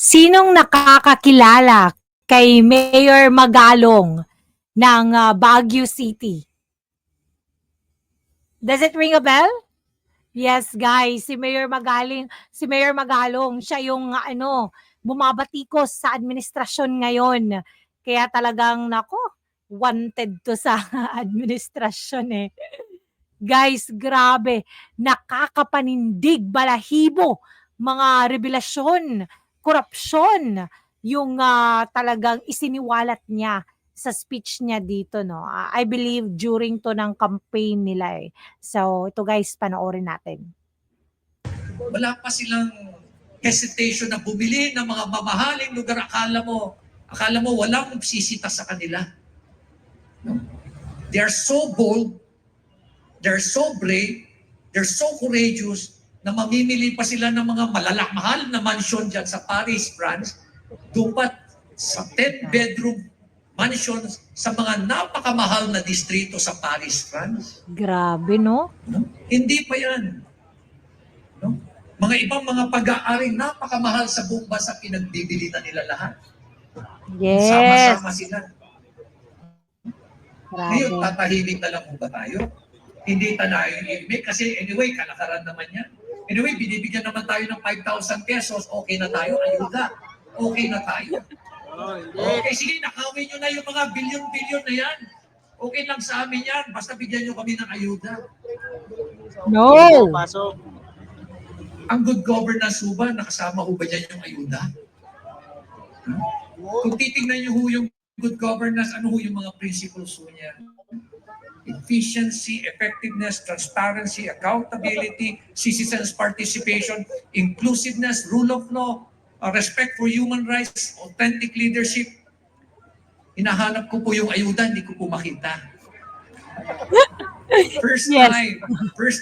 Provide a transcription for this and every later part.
Sinong nakakakilala kay Mayor Magalong ng Baguio City? Does it ring a bell? Yes, guys, si Mayor Magalong, siya yung bumabatikos sa administrasyon ngayon. Kaya talagang nako, wanted to sa administrasyon eh. Guys, grabe, nakakapanindig, balahibo, mga revelasyon, korupsyon, yung talagang isiniwalat niya sa speech niya dito, no? I believe during to ng campaign nila eh. So, ito guys, panoorin natin. Wala pa silang hesitation na bumili ng mga mamahaling lugar. Akala mo walang sisita sa kanila. No? They are so bold, they're so brave, they're so courageous na mamimili pa sila ng mga mahal na mansion dyan sa Paris, France, dupat sa 10-bedroom mansions sa mga napakamahal na distrito sa Paris, France. Grabe, no? No? Hindi pa yan. No? Mga ibang mga pag-aaring napakamahal sa buong bansa, pinagbibili na nila lahat. Yes. Sama-sama sila. Grabe. Ngayon, tatahimik na lang ba tayo? Hindi tayo imik kasi anyway, kalakaran naman yan. Anyway, binibigyan naman tayo ng 5,000 pesos, okay na tayo, ayuda. Okay na tayo. Okay, sige, nakawin nyo na yung mga bilyon-bilyon na yan. Okay lang sa amin yan, basta bigyan nyo kami ng ayuda. No! Ang good governance ho ba, nakasama ho ba dyan yung ayuda? Kung titignan nyo ho yung good governance, ano ho yung mga principles ho niya? Efficiency, effectiveness, transparency, accountability, citizens' participation, inclusiveness, rule of law, respect for human rights, authentic leadership. Hinahanap ko po yung ayuda, hindi ko po makita. First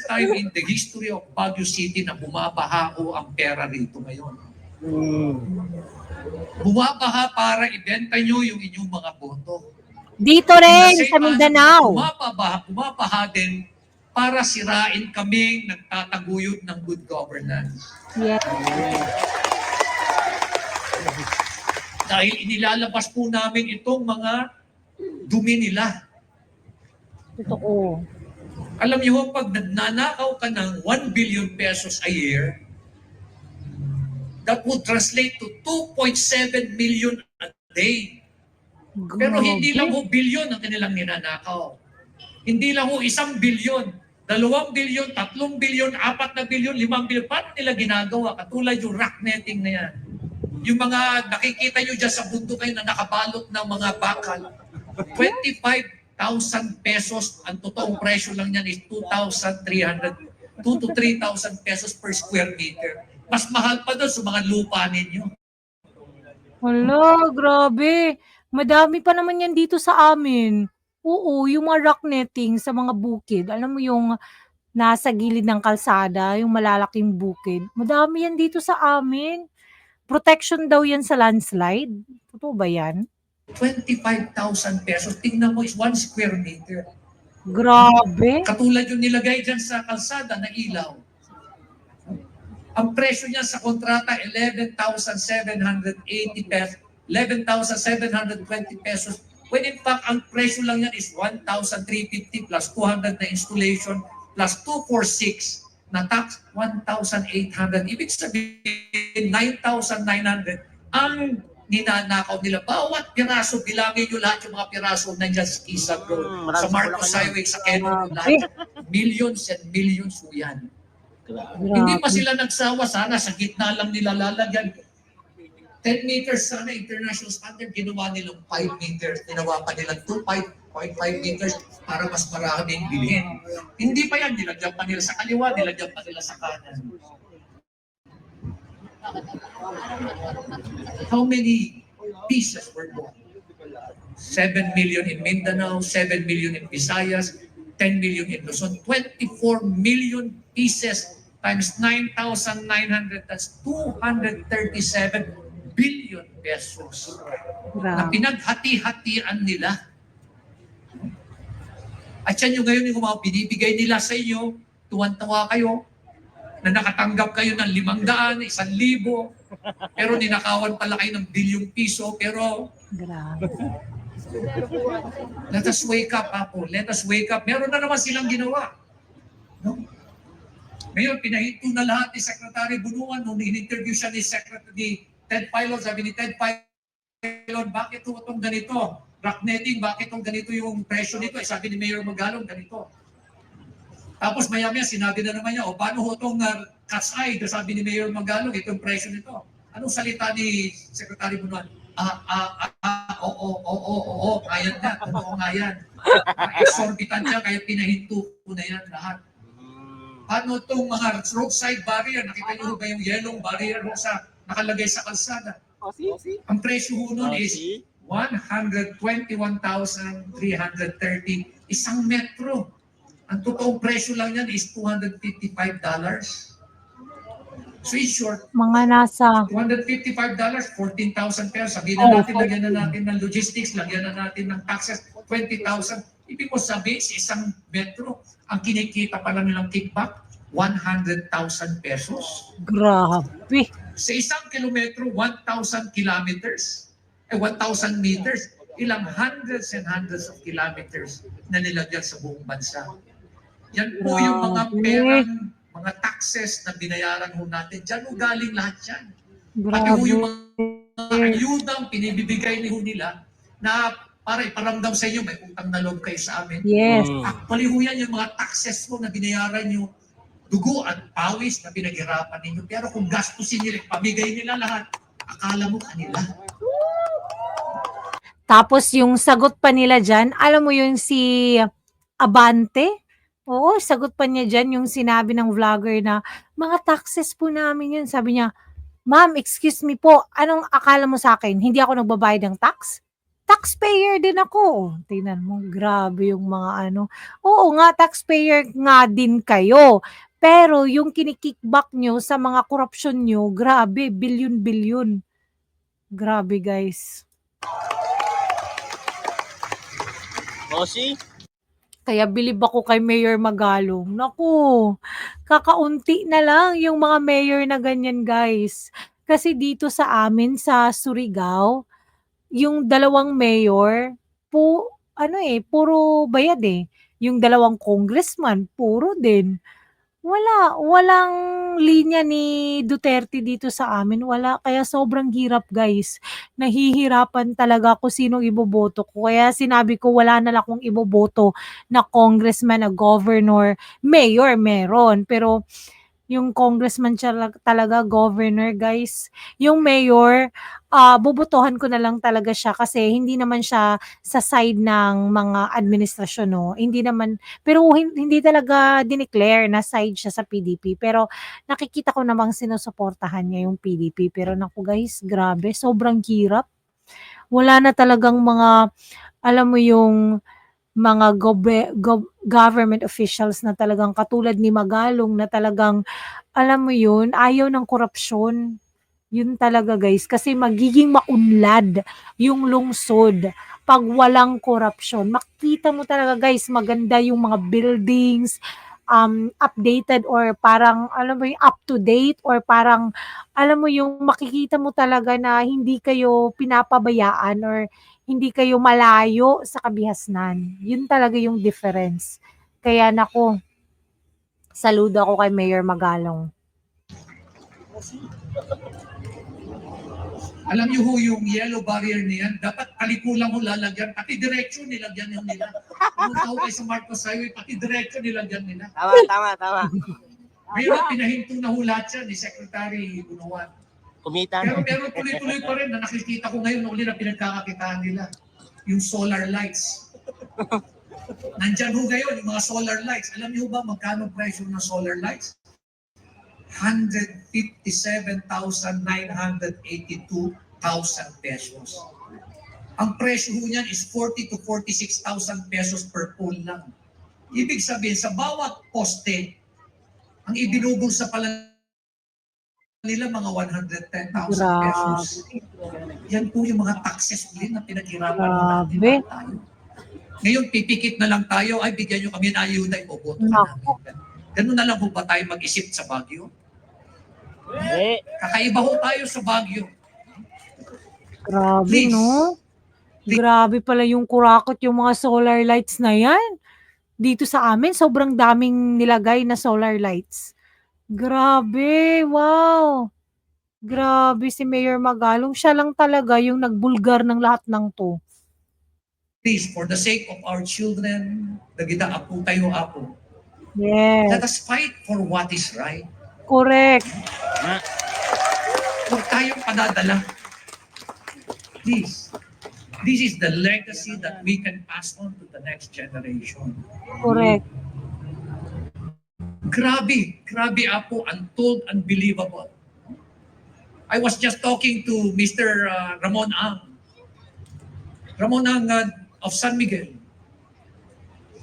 time in the history of Baguio City na bumabaha ho ang pera rito ngayon. Bumabaha para ibenta nyo yung inyong mga boto. Dito rin sa Mindanao. Bumabaha din para sirain kaming nagtataguyod ng good governance. Yes. Dahil inilalabas po namin itong mga dumi nila. Totoo. Alam niyo, pag nagnanakaw ka ng 1 billion pesos a year, that would translate to 2.7 million a day. Pero hindi lang ho bilyon ang kanilang ninanakaw. Hindi lang ho 1 bilyon, 2 bilyon, 3 bilyon, 4 na bilyon, 5 bilyon. Paano nila ginagawa? Katulad yung rock netting na yan. Yung mga nakikita nyo dyan sa bundok kayo na nakabalot ng mga bakal. 25,000 pesos, ang totoong presyo lang yan is 2,300, 2 to 3,000 pesos per square meter. Mas mahal pa doon sa mga lupa ninyo. Hala, grabe. Madami pa naman yan dito sa amin. Oo, yung mga rock netting sa mga bukid. Alam mo yung nasa gilid ng kalsada, yung malalaking bukid. Madami yan dito sa amin. Protection daw yan sa landslide. Totoo ba yan? 25,000 pesos. Tingnan mo is 1 square meter. Grabe. Katulad yung nilagay dyan sa kalsada na ilaw. Ang presyo niya sa kontrata, 11,780 pesos. 11,720 pesos. When in fact, ang presyo lang yan is 1,350 plus 200 na installation plus 246 na tax, 1,800. Ibig sabihin, 9,900 ang ninanakaw nila. Bawat piraso, bilangin nyo lahat yung mga piraso nandiyan sa Kisag Road, sa Marcos Highway, sa Quezon, lahat. Millions and millions po yan. Hindi pa sila nagsawa, sana sa gitna lang nila lalagyan. 10 meters sana international standard, ginawa nilang 5 meters, ginawa pa nilang 2.5 meters para mas maraming bilhin. Hindi pa yan, nilagyan pa nila sa kaliwa, nilagyan pa nila sa kanan. How many pieces were bought? 7 million in Mindanao, 7 million in Visayas, 10 million in Luzon, 24 million pieces times 9,900, that's 237 billion pesos na pinaghati-hatian nila. At yan yung ngayon yung mga binibigay nila sa inyo, tuwan-tawa kayo. na nakatanggap kayo ng 500, 1,000, pero ninakawan pala kayo ng bilyong piso, pero Grabe. let us wake up, Apo. Let us wake up. Meron na naman silang ginawa. No? Ngayon, pinahinto na lahat ni Secretary Bunuan nung in-interview siya ni Secretary Ted Filon. Sabi ni Ted Filon, bakit itong ganito? Rock netting, bakit itong ganito yung presyo nito? Eh, sabi ni Mayor Magalong, ganito. Tapos maya-maya, sinabi na naman niya, o paano itong cat's eye? Sabi ni Mayor Magalong, itong presyo nito. Anong salita ni Secretary Bunuan? Oo, kaya nga, totoo nga yan. Exorbitant niya, kaya pinahinto ko na yan lahat. Paano itong mga roadside barrier? Nakita niyo ba yung yellow barrier sa nakalagay sa kalsada? Ang presyo ho nun is 121,330, isang metro. Ang totoong presyo lang yan is $255. So in short, Mga nasa $255, 14,000 pesos. Sabihin na natin, lagyan na natin ng logistics, lagyan na natin ng taxes, 20,000. Ibig ko sabihin, sa isang metro, ang kinikita pa lang nilang kickback, 100,000 pesos. grabe. Sa isang kilometro, 1,000 kilometers, 1,000 meters, ilang hundreds and hundreds of kilometers na nilagyan sa buong bansa. Yan po yung mga perang, mga taxes na binayaran ho natin. Diyan ho galing lahat yan. Pati ho yung mga ayudang pinibibigay nila na para iparamdam sa inyo, may utang na loob kayo sa amin. Yes. Actually ho yan yung mga taxes mo na binayaran nyo, dugo at pawis na pinaghirapan ninyo. Pero kung gastusin nila, pamigay nila lahat, akala mo kanila. Tapos yung sagot pa nila dyan, alam mo yung si Abante? Oo, sagot pa niya dyan yung sinabi ng vlogger na, mga taxes po namin yun. Sabi niya, ma'am, excuse me po, anong akala mo sa akin? Hindi ako nagbabayad ng tax? Taxpayer din ako. Tingnan mo, grabe yung mga ano. Oo nga, taxpayer nga din kayo. Pero yung kinikickback nyo sa mga korupsyon nyo, grabe, bilyon-bilyon. Grabe guys. Moshi? Kaya bilib ako kay Mayor Magalong. Naku, kakaunti na lang yung mga mayor na ganyan guys. Kasi dito sa amin sa Surigao, yung dalawang mayor, puro bayad eh. Yung dalawang congressman, puro din. Walang linya ni Duterte dito sa amin, wala. Kaya sobrang hirap guys. Nahihirapan talaga ako sinong iboboto ko. Kaya sinabi ko wala na lang akong iboboto na congressman, na governor, mayor meron. Pero yung congressman talaga, governor guys. Yung mayor, bobotohan ko na lang talaga siya kasi hindi naman siya sa side ng mga administrasyon, no? Hindi naman, pero hindi talaga dineclare na side siya sa PDP. Pero nakikita ko namang sinusuportahan niya yung PDP. Pero naku guys, grabe, sobrang hirap. Wala na talagang mga, alam mo yung mga government officials na talagang katulad ni Magalong na talagang, alam mo yun, ayaw ng korupsyon. Yun talaga guys, kasi magiging maunlad yung lungsod pag walang korupsyon. Makita mo talaga guys, maganda yung mga buildings, updated or parang, alam mo yung up to date or parang, alam mo yung makikita mo talaga na hindi kayo pinapabayaan or hindi kayo malayo sa kabihasnan. Yun talaga yung difference. Kaya naku, saludo ako kay Mayor Magalong. Alam niyo ho yung yellow barrier niyan, dapat kalikulang ho lalagyan, pati diretso nilagyan nila. Pumunta ho kayo sa Marcos Highway, pati diretso nilagyan nila. Tama. Ngayon, pinahinto na ho lahat yan ni Secretary Bunuan. Kumita. Pero tuloy-tuloy pa rin na nakikita ko ngayon uli na pinagkakakitaan nila. Yung solar lights. Nandyan ho ngayon yung mga solar lights. Alam niyo ba magkano presyo ng solar lights? 157,982,000 pesos. Ang presyo ho niyan is 40 to 46,000 pesos per pole lang. Ibig sabihin, sa bawat poste, ang ibinubog sa pala nila mga 110,000 pesos. Yan po yung mga taxes din na pinaghirapan natin tayo. Ngayon, pipikit na lang tayo, ay bigyan nyo kami ng ayuda, iboboto na namin. Ganun na lang po ba tayo mag-isip sa Baguio? Hindi. Kakaiba ho tayo sa Baguio. Grabe, Please. no? Grabe pala yung kurakot yung mga solar lights na yan. Dito sa amin, sobrang daming nilagay na solar lights. Grabe, wow. Grabe si Mayor Magalong. Siya lang talaga yung nagbulgar ng lahat ng to. Please, for the sake of our children, dagita apo tayo apo. Yes, Let us fight for what is right. correct. Huwag tayong padadala. Please. This is the legacy that we can pass on to the next generation. Correct. Grabe apo, untold, unbelievable. I was just talking to Mr. Ramon Ang. Ramon Ang of San Miguel.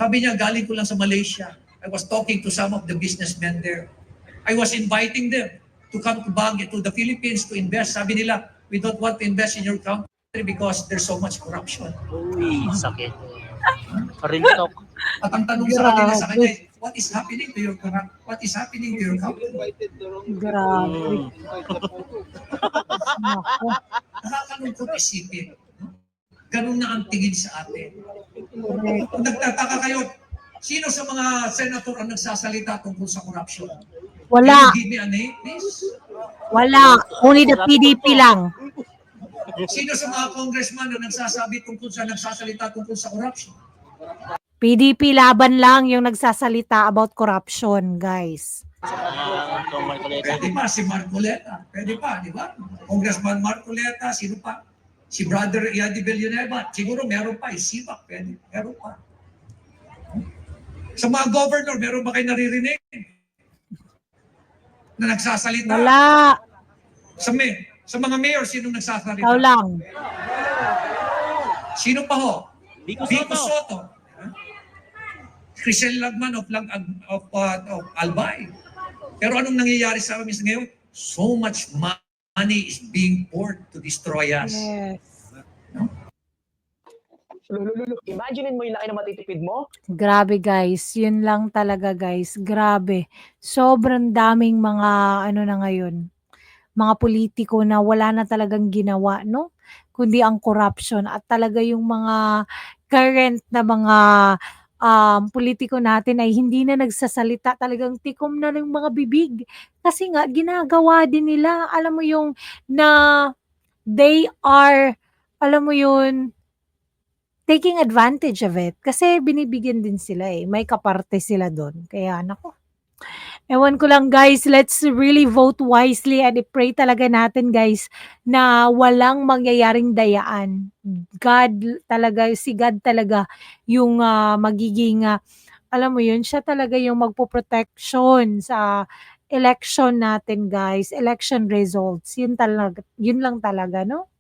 Sabi niya, galing ko lang sa Malaysia. I was talking to some of the businessmen there. I was inviting them to come to Baguio, to the Philippines to invest. Sabi nila, we don't want to invest in your country because there's so much corruption. Uy, sakit. Real talk. At ang tanong sa kanila sa kanya, what is happening to your what is happening to your country? Grabe. Nako. Nakakalungkot isipin. No? Ganun na ang tingin sa atin. Correct. Kung nagtataka kayo, sino sa mga senator ang nagsasalita tungkol sa corruption? Wala. Can you give me a name, please? Wala. Only the PDP lang. Sino sa mga congressman na nagsasalita tungkol sa corruption? PDP laban lang yung nagsasalita about corruption, guys. Itong Marcoleta. Pwede pa si Marcoleta. Pwede pa, di ba? Congressman Marcoleta, sino pa? Si Brother Yadi Villanueva. Siguro meron pa. Isipak, pwede. Meron pa. Sa mga governor, meron ba kayo naririnig na nagsasalita? Wala. Sa mga mayor, sino nagsasalita? Ikaw lang. Sino pa ho? Vico Vico Soto. Soto. Crisel Lagman of Albay. Pero anong nangyayari sa amin ngayon? So much money is being poured to destroy us. Yes. Imagine mo yung laki na matitipid mo. Grabe, guys. Yun lang talaga, guys. Grabe. Sobrang daming mga ano na ngayon, mga politiko na wala na talagang ginawa, no? Kundi ang corruption at talaga yung mga current na mga politiko natin ay hindi na nagsasalita, talagang tikom na ng mga bibig. Kasi nga, ginagawa din nila, alam mo yung na they are, alam mo yun, taking advantage of it. Kasi binibigyan din sila eh. May kaparte sila doon. Kaya, nako. Ewan ko lang guys, let's really vote wisely and i-pray talaga natin guys na walang mangyayaring dayaan. God talaga, si God talaga yung magiging, alam mo yun, siya talaga yung magpo-protection sa election natin guys, election results. Yun lang talaga, no?